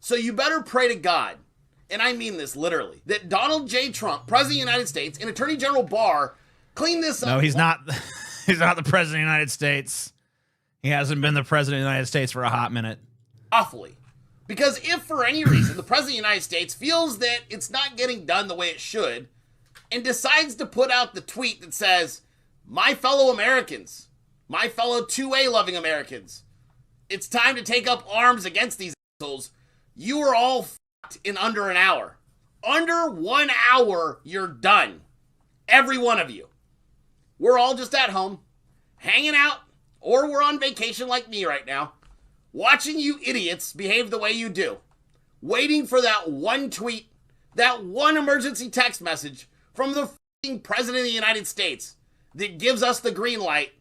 So you better pray to God, and I mean this literally, that Donald J. Trump, President of the United States, and Attorney General Barr clean this up. No, he's not. He's not the President of the United States. He hasn't been the President of the United States for a hot minute. Awfully. Because if for any reason the President of the United States feels that it's not getting done the way it should, and decides to put out the tweet that says, my fellow Americans, my fellow 2A loving Americans, it's time to take up arms against these assholes, you are all fucked in under an hour. Under 1 hour, you're done. Every one of you. We're all just at home, hanging out, or we're on vacation like me right now, watching you idiots behave the way you do, waiting for that one tweet, that one emergency text message from the f***ing President of the United States that gives us the green light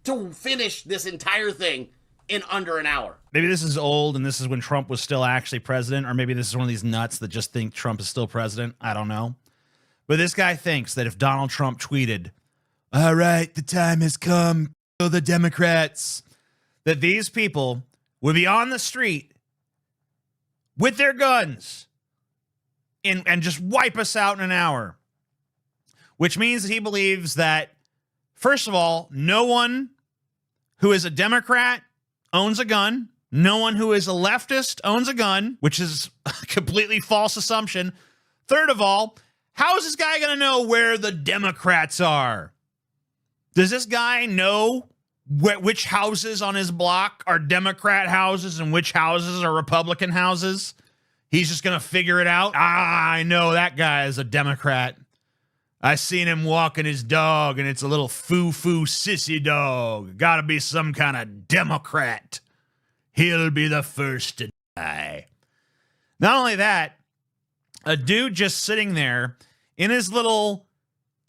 to finish this entire thing in under an hour. Maybe this is old and this is when Trump was still actually president, or maybe this is one of these nuts that just think Trump is still president. I don't know. But this guy thinks that if Donald Trump tweeted, all right, the time has come, kill the Democrats, that these people would be on the street with their guns and just wipe us out in an hour. Which means that he believes that, first of all, no one who is a Democrat owns a gun. No one who is a leftist owns a gun, which is a completely false assumption. Third of all, how is this guy going to know where the Democrats are? Does this guy know which houses on his block are Democrat houses and which houses are Republican houses? He's just going to figure it out. I know that guy is a Democrat. I seen him walking his dog, and it's a little foo-foo sissy dog. Gotta be some kind of Democrat. He'll be the first to die. Not only that, a dude just sitting there in his little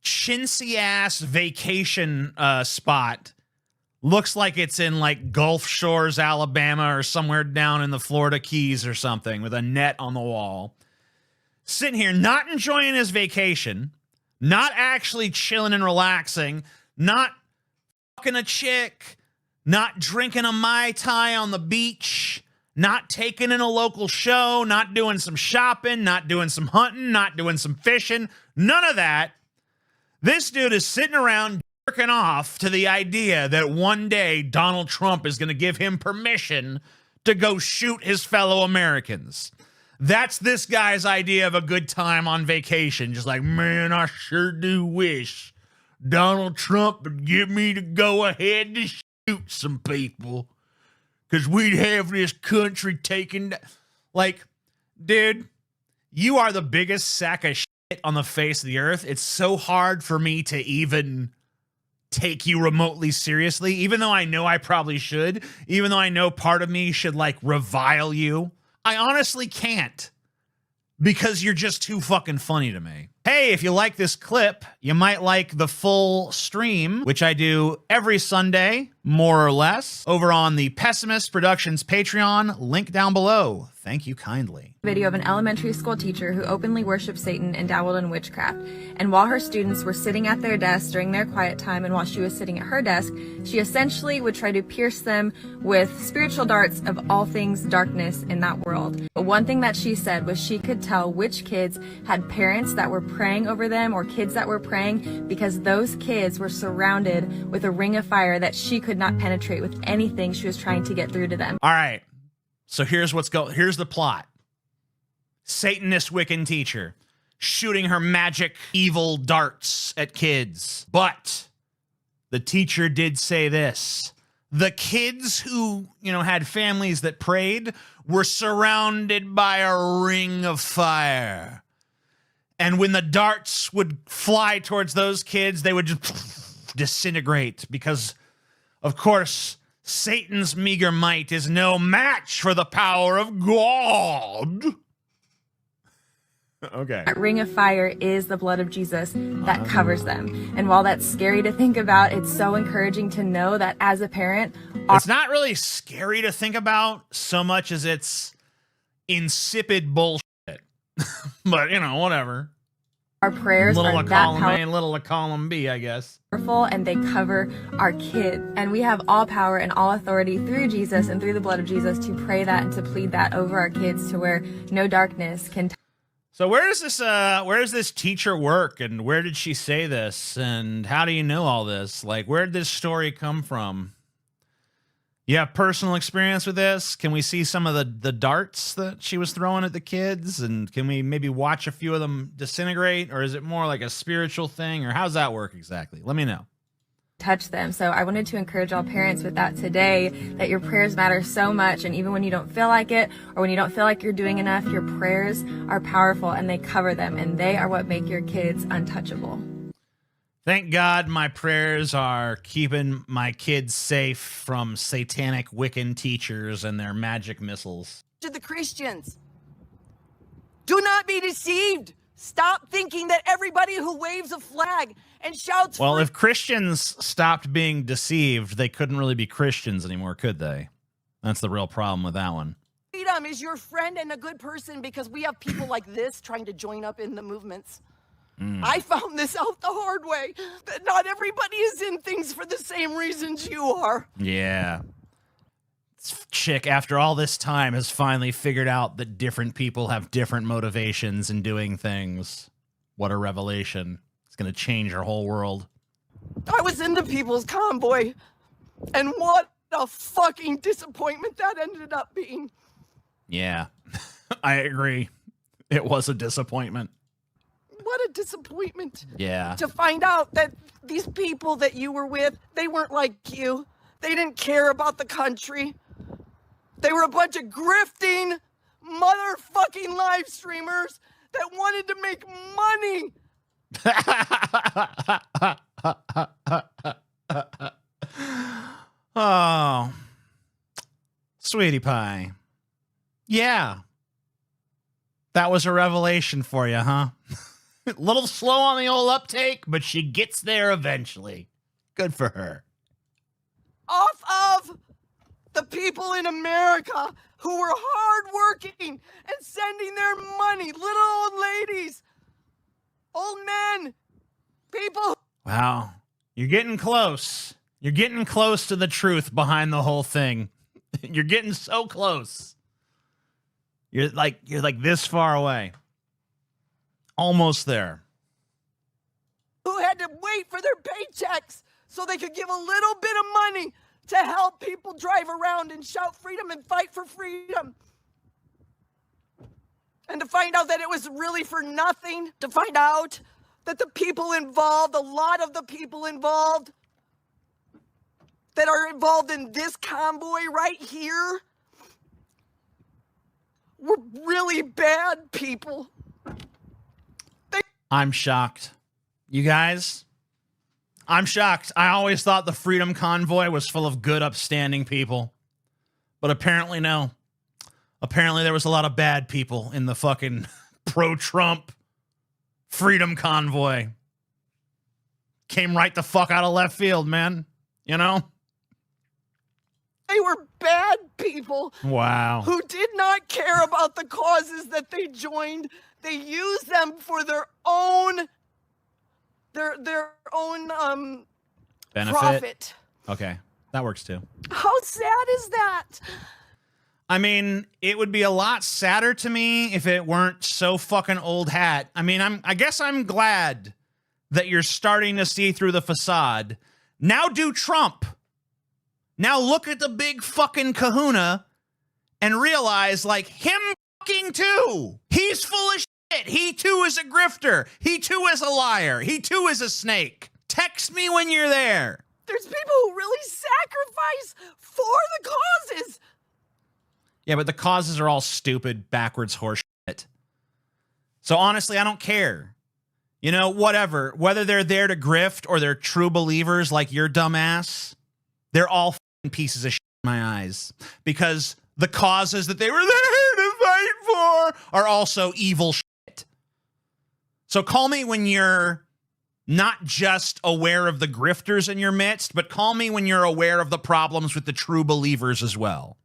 chintzy-ass vacation spot. Looks like it's in, like, Gulf Shores, Alabama, or somewhere down in the Florida Keys or something, with a net on the wall. Sitting here, not enjoying his vacation, not actually chilling and relaxing, not fucking a chick, not drinking a Mai Tai on the beach, not taking in a local show, not doing some shopping, not doing some hunting, not doing some fishing, none of that. This dude is sitting around jerking off to the idea that one day Donald Trump is going to give him permission to go shoot his fellow Americans. That's this guy's idea of a good time on vacation. Just like, man, I sure do wish Donald Trump would give me the go-ahead to shoot some people, because we'd have this country taken. Like, dude, you are the biggest sack of shit on the face of the earth. It's so hard for me to even take you remotely seriously, even though I know I probably should, even though I know part of me should, like, revile you. I honestly can't, because you're just too fucking funny to me. Hey, if you like this clip, you might like the full stream, which I do every Sunday, more or less, over on the Pessimist Productions Patreon, link down below. Thank you kindly. Video of an elementary school teacher who openly worshipped Satan and dabbled in witchcraft. And while her students were sitting at their desks during their quiet time, and while she was sitting at her desk, she essentially would try to pierce them with spiritual darts of all things darkness in that world. But one thing that she said was she could tell which kids had parents that were praying over them, or kids that were praying, because those kids were surrounded with a ring of fire that she could not penetrate with anything she was trying to get through to them. All right. So here's the plot. Satanist Wiccan teacher shooting her magic evil darts at kids. But the teacher did say this: the kids who, had families that prayed were surrounded by a ring of fire. And when the darts would fly towards those kids, they would just disintegrate, because, of course, Satan's meager might is no match for the power of God. Okay. That ring of fire is the blood of Jesus that covers them. And while that's scary to think about, it's so encouraging to know that as a parent... It's not really scary to think about so much as it's insipid bullshit. But, whatever. Our prayers Little are a that column A and little a column B, I guess. powerful, and they cover our kids. And we have all power and all authority through Jesus and through the blood of Jesus to pray that and to plead that over our kids to where no darkness can. So where does this teacher work, and where did she say this, and how do you know all this? Like, where did this story come from? You have personal experience with this? Can we see some of the darts that she was throwing at the kids? And can we maybe watch a few of them disintegrate? Or is it more like a spiritual thing? Or how's that work exactly? Let me know. Touch them. So I wanted to encourage all parents with that today, that your prayers matter so much. And even when you don't feel like it, or when you don't feel like you're doing enough, your prayers are powerful and they cover them. And they are what make your kids untouchable. Thank God my prayers are keeping my kids safe from satanic Wiccan teachers and their magic missiles. To the Christians, do not be deceived. Stop thinking that everybody who waves a flag and shouts. Well, if Christians stopped being deceived, they couldn't really be Christians anymore, could they? That's the real problem with that one. Freedom is your friend and a good person, because we have people like this trying to join up in the movements. I found this out the hard way, that not everybody is in things for the same reasons you are. Yeah. This chick, after all this time, has finally figured out that different people have different motivations in doing things. What a revelation. It's going to change her whole world. I was in the People's Convoy, and what a fucking disappointment that ended up being. Yeah, I agree. It was a disappointment. What a disappointment. Yeah. To find out that these people that you were with, they weren't like you. They didn't care about the country. They were a bunch of grifting, motherfucking live streamers that wanted to make money. Oh, sweetie pie. Yeah. That was a revelation for you, huh? A little slow on the old uptake, but she gets there eventually. Good for her. Off of the people in America who were hardworking and sending their money, little old ladies, old men, people. Wow. You're getting close. You're getting close to the truth behind the whole thing. You're getting so close. You're like this far away. Almost there. Who had to wait for their paychecks so they could give a little bit of money to help people drive around and shout freedom and fight for freedom. And to find out that it was really for nothing. To find out that the people involved, a lot of the people involved that are involved in this convoy right here, were really bad people. I'm shocked. You guys, I'm shocked. I always thought the Freedom Convoy was full of good, upstanding people. But apparently, no. Apparently, there was a lot of bad people in the fucking pro-Trump Freedom Convoy. Came right the fuck out of left field, man. You know? They were bad people. Wow. Who did not care about the causes that they joined. They used them for their own Benefit? profit. Okay. That works too. How sad is that? I mean, it would be a lot sadder to me if it weren't so fucking old hat. I mean, I guess I'm glad that you're starting to see through the facade. Now do Trump. Now look at the big fucking kahuna and realize, like, him fucking too. He's full of shit. He too is a grifter. He too is a liar. He too is a snake. Text me when you're there. There's people who really sacrifice for the causes. Yeah, but the causes are all stupid, backwards horse shit. So honestly, I don't care. You know, whatever. Whether they're there to grift or they're true believers like your dumbass, they're all fucking pieces of shit in my eyes. Because the causes that they were there to fight for are also evil shit. So call me when you're not just aware of the grifters in your midst, but call me when you're aware of the problems with the true believers as well.